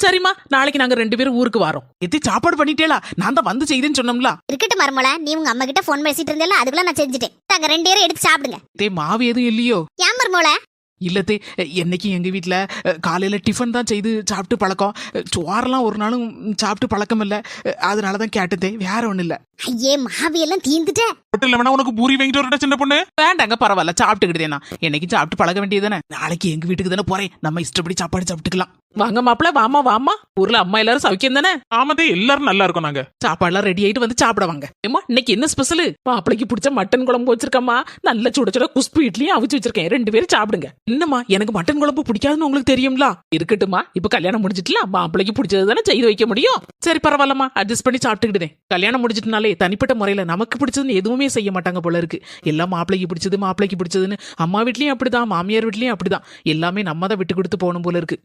சரிம்மா, நாளைக்கு நாங்க 2 பேரும் ஊருக்கு வரோம். எத்தி சாப்பாடு பண்ணிட்டேலா? நான் தான் வந்து செய்தேன்னு சொன்னோம்ல. இருக்கட்டும் மருமோள, நீ உங்க அம்மா கிட்ட போன் பேசிட்டு இருந்தேல, அதுக்குள்ள நான் செஞ்சுட்டேன். நாங்க 2 பேரும் எடுத்து சாப்பிடுங்க. மாவு எதுவும் இல்லையோ? ஏன் மருமோள? இல்லத்தே, என்னைக்கு எங்க வீட்டுல காலையில டிஃபன் தான் செய்து சாப்பிட்டு பழக்கம். சோறெல்லாம் ஒரு நாளும் சாப்பிட்டு பழக்கம் இல்ல. அதனாலதான் கேட்டதே, வேற ஒண்ணு இல்ல. ஐயே, மாவு எல்லாம் தீந்துட்ட. ஹோட்டல்ல வேணா உனக்கு பூரி வாங்கிட்டு வரட்டா சின்ன பொண்ணு? வேண்டாங்க, பரவாயில்ல, சாப்பிட்டுக்கிட்டேனா. என்னைக்கு சாப்பிட்டு பழக வேண்டியதானே. நாளைக்கு எங்க வீட்டுக்கு தானே போறேன், நம்ம இஷ்டப்படி சாப்பாடு சாப்பிட்டுக்கலாம். வாங்க மாப்பிள, வாமா வாமா. ஊர்ல அம்மா எல்லாரும் சௌக்கியம் தானே? ஆமாதே, எல்லாரும் நல்லா இருக்கும். நாங்க சாப்பாடுலாம் ரெடி ஆயிட்டு வந்து சாப்பிட வாங்க. ஏமா, இன்னைக்கு என்ன ஸ்பெஷல்? மாப்பிளைக்கு பிடிச்ச மட்டன் குழம்பு வச்சிருக்கம்மா. நல்ல சுட சுட குஸ்பு இட்லியும் அவிச்சு வச்சிருக்கேன். 2 பேரும் சாப்பிடுங்க. என்னம்மா, எனக்கு மட்டன் குழம்பு பிடிக்காதுன்னு உங்களுக்கு தெரியும்ல? இருக்கட்டுமா, இப்ப கல்யாணம் முடிஞ்சிட்டுல, மாப்பிளைக்கு பிடிச்சது தானே செய்து வைக்க முடியும். சரி பரவாயில்லம்மா, அட்ஜஸ்ட் பண்ணி சாப்பிட்டுக்கிட்டேன். கல்யாணம் முடிஞ்சிட்டுனாலே தனிப்பட்ட முறையில நமக்கு பிடிச்சதுன்னு எதுவுமே செய்ய மாட்டாங்க போல இருக்கு. எல்லாம் மாப்பிளைக்கு பிடிச்சதுன்னு. அம்மா வீட்லயும் அப்படிதான், மாமியார் வீட்லயும் அப்படிதான். எல்லாமே நம்ம தான் விட்டு கொடுத்து போகணும் போல இருக்கு.